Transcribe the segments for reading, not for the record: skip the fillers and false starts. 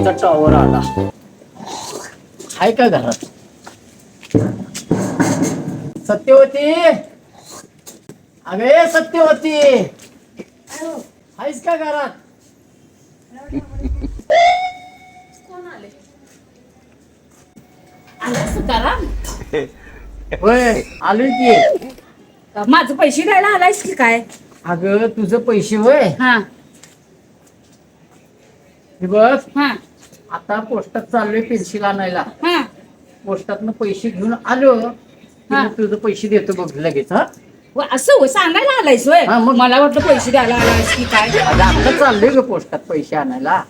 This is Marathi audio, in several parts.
जिओचा टॉवर आला. आहे का घरात? सत्यवती, अगे सत्यवती, आहेस का घरात? आला सुताराम, होय आलोय की. माझं पैसे द्यायला आलायस की काय? अगं तुझं पैसे होय. हा हे बघ, हा आता पोस्टात चाललोय पेन्सिल आणायला. हा पोस्टातनं पैसे घेऊन आलो की हा. मग तुझं पैसे देतो बघ लगेच. हा व असं होय, सांगायला आलायस होय? हा, मग. मला वाटलं पैसे द्यायला आलायस की काय. अगं आता चाललोय ग पोस्टात पैसे आणायला.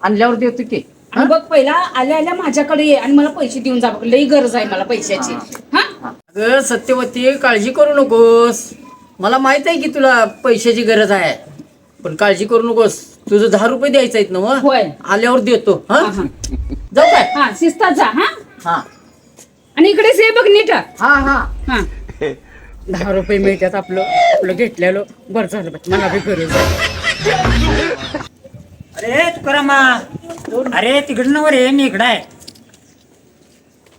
आणल्यावर देतो की. हा? आणि बघ पहिला आल्या आल्या माझ्याकडे ये आणि मला पैसे देऊन जा बघ, लई गरज आहे मला पैशाची. हा अगं सत्यवती, काळजी करू नकोस. मला माहित आहे की तुला पैशाची गरज आहे, पण काळजी करू नकोस. तुझं 10 रुपये द्यायचं आहेत ना मग? होय. आल्यावर देतो. हा हा, हा. जाऊ काय? हा शिस्तात जा. हा हा आणि इकडेच ये बघ नीट. हा हा. हा 10 रुपये मिळतात. आपलं आपलं घेतलेलं बरं झालं बघ. मला बी गरज आहे. अरे तुकारामा, अरे तिकडं नवर रे, मी इकडं आहे.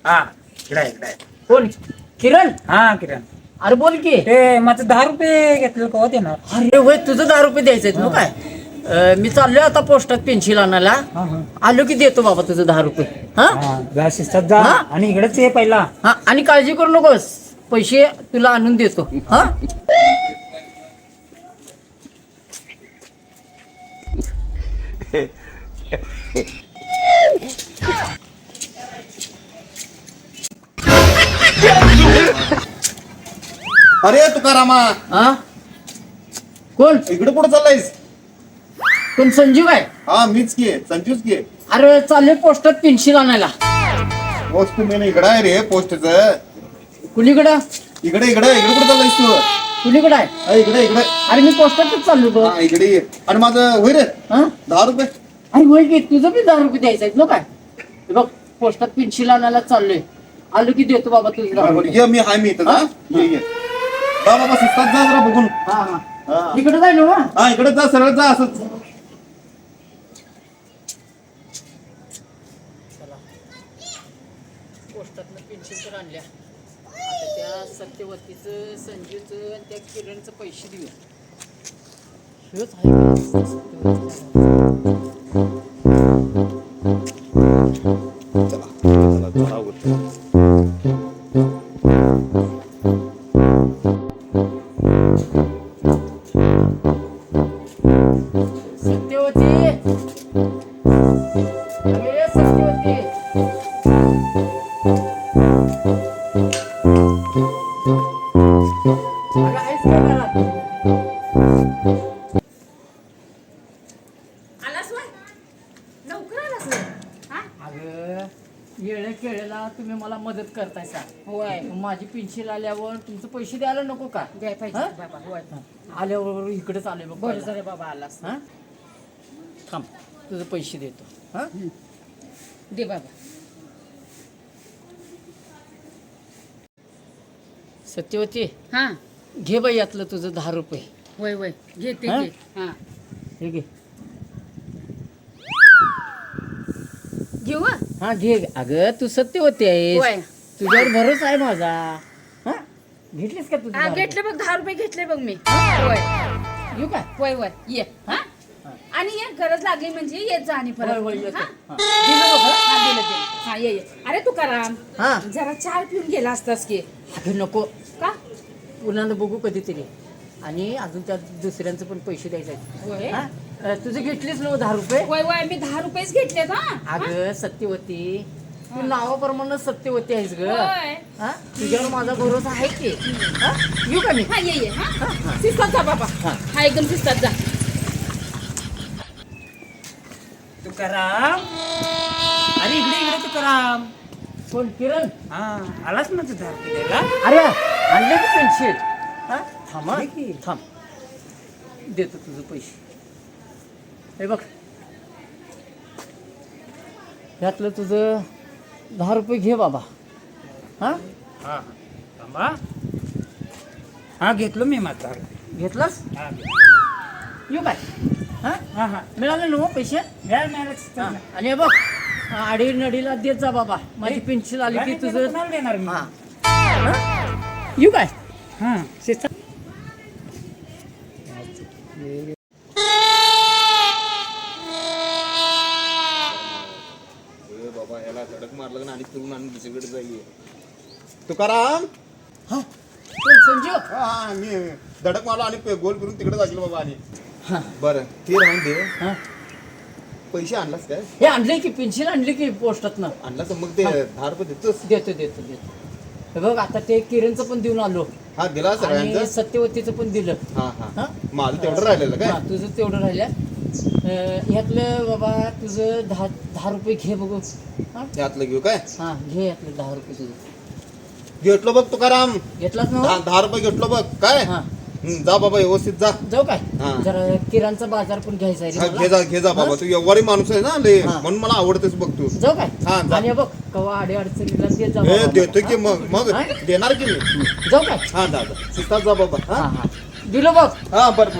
हा इकडं आहे. कोण? किरण? हा किरण, अरे बोल की. ते माझं 10 रुपये घेतलं कवा देणार? अरे होय, तुझं 10 रुपये द्यायचं आहेत ना काय? मी चाललोय आता पोस्टात पेन्सिल आणायला. हा हा आलो की देतो बाबा तुझं 10 रुपये. हा हा, जा शिस्तात जा. हा? आणि इकडेच ये पहिला. हा, आणि काळजी करू नकोस. पैसे तुला आणून देतो. हा अरे तुकारामा, हा कोण? इकडे कुठं चाललायस? कोण? संजीव आहे? हा मीच की, संजूच की. अरे चाललोय पोस्टात पेन्सिल आणायला. पोस्ट मेन इकडं आहे रे, पोस्टच. कुणीकडं? इकडे कुठं चाललायस तू? कुणीकडं आहे? हा, इकडे अरे मी पोस्टातच चाललो बघ. हा इकडे ये. आणि माझं होय रे हा 10 रुपये. अरे होय की, तुझं बी 10 रुपये द्यायचं आहेत ना काय? हे बघ, पोस्टात पेन्सिल आणायला चाललोय. आलो की देतो बाबा तुझं 10 बरं, रुपये. ये मी हाय मी इथं. हा? ये जा बाबा, शिस्तात जा जरा बघून. हा हा. हा. इकडे जाय ना. हा इकडे जा, सरळ जा असंच. पोस्टातनं पेन्सिल तर आणल्या. आता त्या सत्यवतीचं, संजूचं आणि त्या किरणचं पैसे देऊ. हेच आहे का सत्यवतीचं? सत्यवती, अरे सत्यवती. अगं आहेस का घरात? आलास होय? लवकर आलास होय? हा अगं येळे केळेला तुम्ही मला मदत करताय सा. होय, माझी पेन्सिल आल्यावर तुमचं पैसे द्यायला नको का? द्याय पाहिजे हा? बाबा. होय, आल्यावर इकडेच आले बघ. बरं झालं बाबा आलास. हा थांब, तुझं पैसे देतो. हा दे बाबा. सत्यवती, हा घे बाई यातलं तुझं 10 रुपये. होय होय, घेते हा? घे. हा हे घे. घेऊ हं? हा घे. अगं तू सत्यवती आहेस, होय. तुझ्यावर भरोसा आहे माझा. हा घेतलीस का तुझं हा 10 रुपये? घेतले बघ, 10 रुपये घेतले बघ मी. होय घेऊ का? होय होय, ये. हा आणि ये, गरज लागली म्हणजे येत जा आणि होय, होय, परत. येतो. हा? हा. दिलं बघ, हा दिलं दिलं. हा ये ये. अरे तुकाराम, हा जरा चहा पिऊन गेला असतास की. अगं नको, का? पुन्हा बघू कधीतरी. आणि अजून त्या दुसऱ्यांचं पण पैसे द्यायचे आहेत. होय हा? तुझे घेतलीस ना 10 रुपये? होय होय, मी 10 रुपयेच घेतलेत. हा अगं सत्यवती, तू नावाप्रमाणे सत्यवती आहेस ग. होय. हा तुझ्यावर माझा भरोसा आहे की. हा येऊ का मी? हा ये ये. हा शिस्तात जा बाबा. हा. हा एकदम शिस्तात जा. तुकाराम, अरे इकडे तुकाराम. कोण? किरण? हा आलाच माझं 10 रुपये द्यायला. अरे आणले की पेन्सिल. हा थांब, हा. दे की. थांब, देतो तुझं पैसे. हे बघ, यातलं तुझं 10 रुपये घे बाबा. हा हा थांबा. हा घेतलो मी माझा. घेतलास? हा येऊ काय? हा हा हा मिळाले ना हो पैसे मिळालं हा. आणि हे बघ आडी नडीला देत जा बाबा माझी पेन्सिल आली की तुझं देणार मी हा येऊ काय हा शिस्तात. बाबा याला धडक मारलं ना आणि फिरून आणि दुसरीकडे जाईल तुकाराम हा कोण संजीव हा मी धडक मारला आणि गोल फिरून तिकडे जाशील बाबा आणि हा बरं ते राहून दे हा पैसे आणलास काय हे आणले की पेन्सिल आणली की पोस्टातनं आणलास तर मग ते 10 रुपये देतोस देतो हे बघ आता ते किरणचं पण देऊन आलो हा दिला आणि सगळ्यांचं सत्यवतीचं पण दिलं हा हा हा माझं तेवढं राहिलेलं हा काय तुझं तेवढं राहिलं ह्यातलं बाबा तुझं 10 रुपये घे बघू हा यातलं घेऊ काय हा घे यातलं 10 रुपये तुझं घेतलो बघ तुकाराम घेतलाच ना 10 रुपये घेतलो बघ काय हा जा बाबा व्यवस्थित जा जाऊ काय हा. जरा किराणचा बाजार पण घ्यायचा आहे रे हा, मला. घे जा बाबा तू एवढी माणूस आहे ना लय हा. म्हणून मला आवडतेस बघ तू जाऊ काय हा, जा. आणि हे बघ कवा आडे अडचणीला देत जा हे बाबा. देतो की मग हा? देणार की मी जाऊ काय हा जा शिस्तात जा बाबा हा हा हा दिलो बघ हा बरं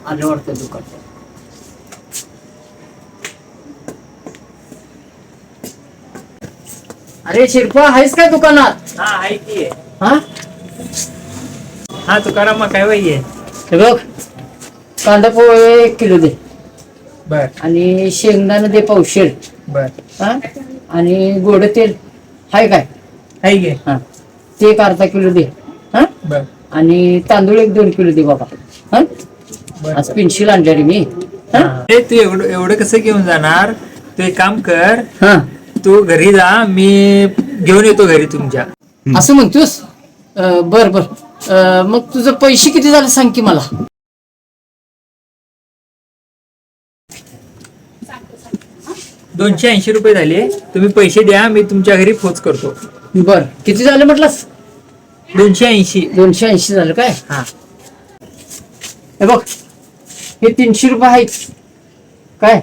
आलं वाटतं दुकान अरे शिरपा आहेस काय दुकानात हा आहे की हा हा तुकाराम मग काय बाई आहे हे बघ कांदा पोहे 1 किलो दे बर आणि शेंगदाणा दे पावशेर बर हा आणि गोड तेल हाय काय आहे गे हा ते 1 अर्धा किलो दे हा बर आणि तांदूळ 1-2 किलो दे बाबा हा बर आज पेन्सिल आणल्या रे मी हा अरे तू एवढं कसं घेऊन जाणार तू एक काम कर हा तू घरी जा मी घेऊन येतो घरी तुमच्या असं म्हणतोस बर बर मग तुझं पैसे किती झाले सांग की मला ₹280 झाले तुम्ही पैसे द्या मी तुमच्या घरी पोच करतो बर किती झाले म्हटलंस 280 280 झालं काय हा हे बघ हे 300 रुपये आहेत काय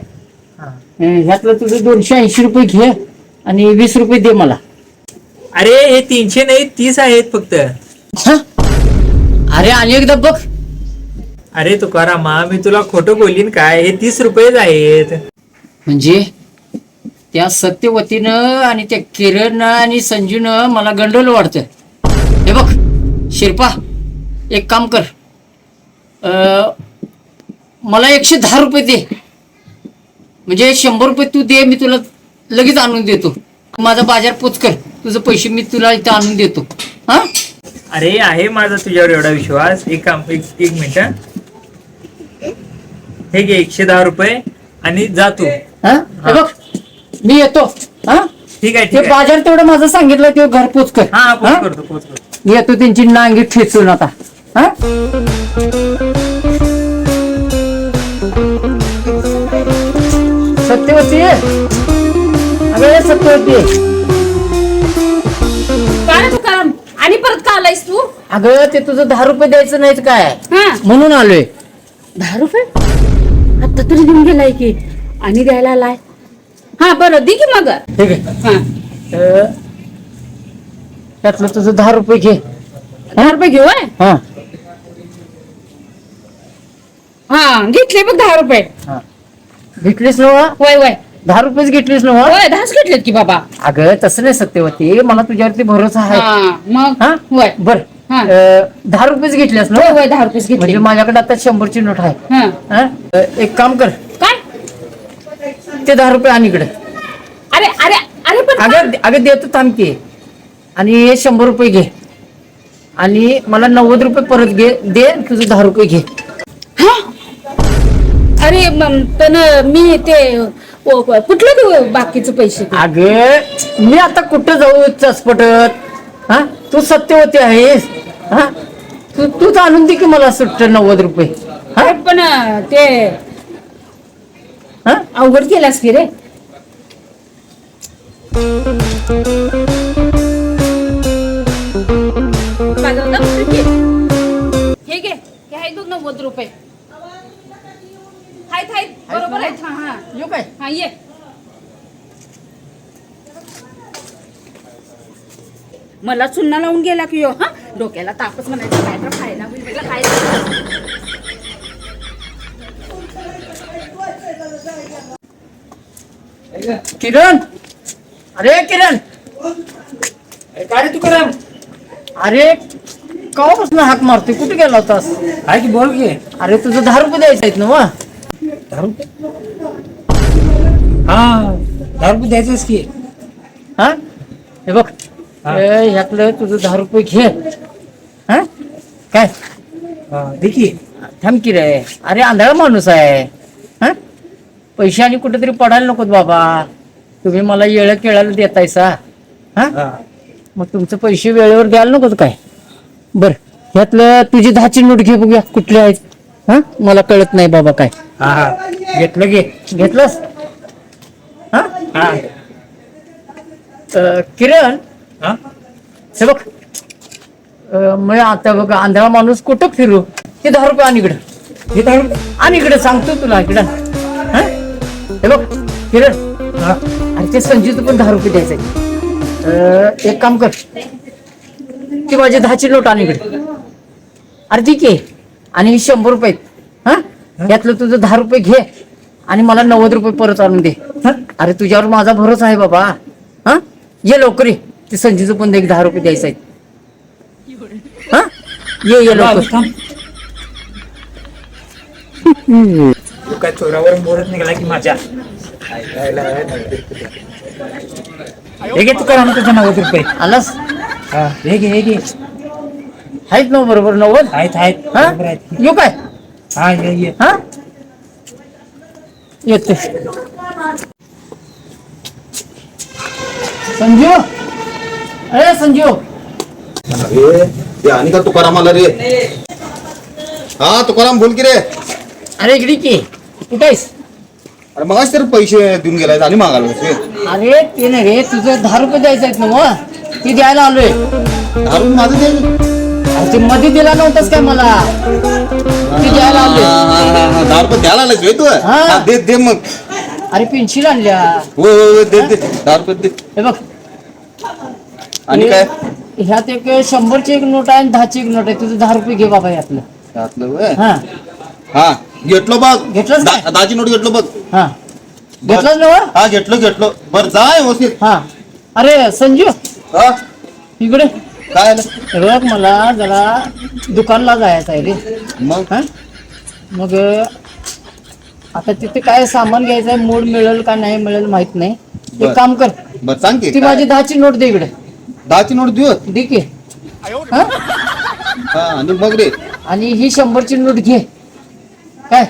हा. ह्यातलं तुझं 280 रुपये घे आणि 20 रुपये दे मला अरे हे 300 नाही 30 आहेत फक्त हा? अरे आणि एकदा बघ अरे तुकारामा मी तुला खोटं बोलीन काय हे 30 रुपयेच आहेत म्हणजे त्या सत्यवतीनं आणि त्या किरण आणि संजूनं मला गंडवलं वाटतं हे बघ शिरपा एक काम कर मला 110 रुपये दे म्हणजे 100 रुपये तू दे मी तुला लगेच आणून देतो माझा बाजार पोच कर तुझं पैसे मी तुला इथं आणून देतो हा अरे आहे माझा तुझ्यावर एवढा विश्वास एक मिनिट हं. हे घे 110 रुपये आणि जा तू हा हे बघ मी येतो हा ठीक आहे ते ठीक आहे बाजार तेवढं माझं सांगितलं ते घर पोच कर हा पोच हा? करतो पोच करतो येतो त्यांची नांगी ठेचून आता हा सत्यवती अगं सत्यवती काय तुकाराम आणि परत का आलायस तू अगं ते तुझं 10 रुपये द्यायचं नाहीत काय हा म्हणून आलोय 10 रुपये आता तरी घेऊन गेलाय की आणि द्यायला आलाय हा बरं दे की मग ठीक आहे हा त्यातलं तुझं 10 रुपये घे 10 रुपये घेऊ आहे हा हा घेतले बघ 10 रुपये हा घेतलीस ना होय होय 10 रुपयेच घेतलीस ना होय 10च घेतलेत की बाबा अगं तसं नाही सत्यवती मला तुझ्यावरती भरोसा आहे हा मग हा होय बर हा. 10 रुपयेच घेतल्यास ना होय होय 10 रुपयेच घेतले म्हणजे माझ्याकडे आता 100ची नोट आहे हा हा? एक काम कर काय ते 10 रुपये आणि इकडे अरे अरे अरे पण अगं देतो थांब की आणि हे 100 रुपये घे आणि मला 90 रुपये परत घे दे तुझे 10 रुपये घे हा? अरे पण मी ते कुठलं देऊ बाकीचे पैसे ते? अगं मी आता कुठं जाऊ चसपटत हा तू सत्यवती आहेस हा तूच आणून दे की मला सुट्ट 90 रुपये हा अरे पण ते हा अवघड केलास की रे हे घे हे आहे 90 रुपये आहेत बरोबर आहेत हा हा येऊ काय हा ये मला चुन्ना लावून गेला की हो हा डोक्याला तापच म्हणायचं काय तर खायला होईल म्हटलं काय किरण, अरे किरण, काय रे तुकाराम? अरे केव्हापासून हाक मारतोय, कुठे गेला होतास? आहे की बोल की. अरे तुझं 10 रुपये द्यायचं आहेत ना वा? 10 रुपये? हा 10 रुपये द्यायचंच की. हा हे बघ, हा. ह्यातलं तुझं 10 रुपये घे. हा काय दे की. थांब की रे, अरे आंधळा माणूस आहे. हा पैसे आणि कुठेतरी पडायला नकोत बाबा. तुम्ही मला येळं केळायला देतायसा. हा हा मग तुमचे पैसे वेळेवर द्यायला नकोत काय? बर, ह्यातलं तुझी 10ची नोट घे बघूया कुठली आहेत. हा मला कळत नाही बाबा काय. हा हा घेतलं घे. घेतलंस? हा हा किरण, हा हे बघ, मग आता बघ आंधळा माणूस कुठं फिरू, ते 10 रुपये आणि इकडं, हे 10 रुपये. आणि इकडे सांगतो तुला इकडं. हा हे बघ किरण, हा अरे ते संजीवचं पण 10 रुपये द्यायचंय. एक काम कर, ती माझी 10ची नोट आणि इकडे, अरे ठीक आहे, आणि ही 100 रुपये आहेत. हा यातलं तुझं 10 रुपये घे आणि मला 90 रुपये परत आणून दे. हा? अरे तुझ्यावर माझा भरोसा आहे बाबा. हा ये लवकर ये, ते संजीवचं पण एक 10 रुपये द्यायचं आहे. हा ये लवकर. थांब. तू काय चोरावर बोलत निघाला की माझ्या. हे घे तुकाराम तुझं 90 रुपये. आलास? हा हे घे हे घे. आहेत ना बरोबर 90? आहेत आहेत हा बरोबर आहेत. येऊ काय? हा ये हा येते. संजू, अरे संजू, अरे ते आणि का तुकाराम आला रे? हा तुकाराम बोल की रे. अरे इकडे की, कुठे आहेस? अरे मगाच तर पैसे देऊन गेलाय आणि मागायला अरे ते नाही रे, तुझं 10 रुपये द्यायचं आहेत ना मग, ती द्यायला आलोय. 10 रुपये माझं दे. अरे ते मध्ये दिला नव्हतास काय मला, ती द्यायला आलोय. 10 रुपये द्यायला आलायस होय तू? हा. हा, दे दे मग. अरे पेन्शिल आणल्या. हो दे दे 10 रुपये दे. हे बघ, आणि काय? ह्यात एक 100ची एक नोट आहे आणि 10ची एक नोट आहे. तुझं 10 रुपये घे बाबा यातलं. त्यातलं होय? हा हा घेतलो बघ. घेतलंस काय? 10ची नोट घेतलो बघ. हा घेतलास ना? हा घेतलो बर जा व्यवस्थित. हा अरे संजू, हा इकडे काय आलं? हे बघ, मला जरा दुकानला जायचं आहे रे. मग हा मग आता तिथे काय सामान घ्यायचं आहे, मोड मिळेल का नाही मिळेल माहित नाही. बर. एक काम कर, बर सांग की ती काय? माझी 10ची नोट दे इकडे. 10ची नोट देऊ. दे की. हा हा आणि मग रे आणि ही 100ची नोट घे काय,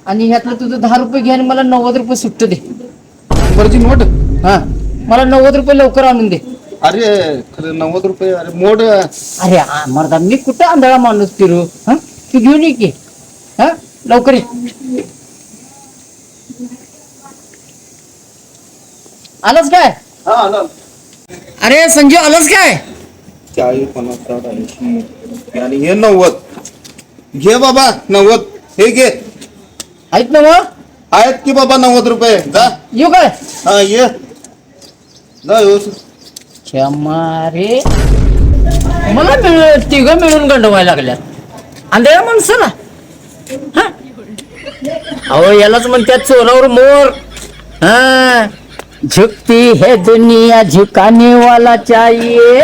आणि ह्यातलं तुझं 10 रुपये घे आणि मला 90 रुपये सुट्ट दे. 100ची नोट. हा मला 90 रुपये लवकर आणून दे. अरे खरं 90 रुपये. अरे मोड. अरे मर्दा, मी कुठं आंधळा माणूस फिरू. हा तू घेऊन ये की. हा लवकर ये. आलास काय? हा आलं. अरे संजू, आलास काय? 40 50 60 80 आणि हे 90 घे बाबा. 90 हे घे. आहेत ना मग? आहेत की बाबा 90 रुपये. जा. येऊ काय? हा ये जा व्यवस्थित. क्षमा रे, मला तिघं मिळून गंडवायला लागल्यात आंधळ्या माणसाला. हा अहो यालाच म्हणतात चोरावर मोर. हा झुकती है दुनिया झुकाने वाला चाहिए.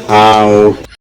हा ओके.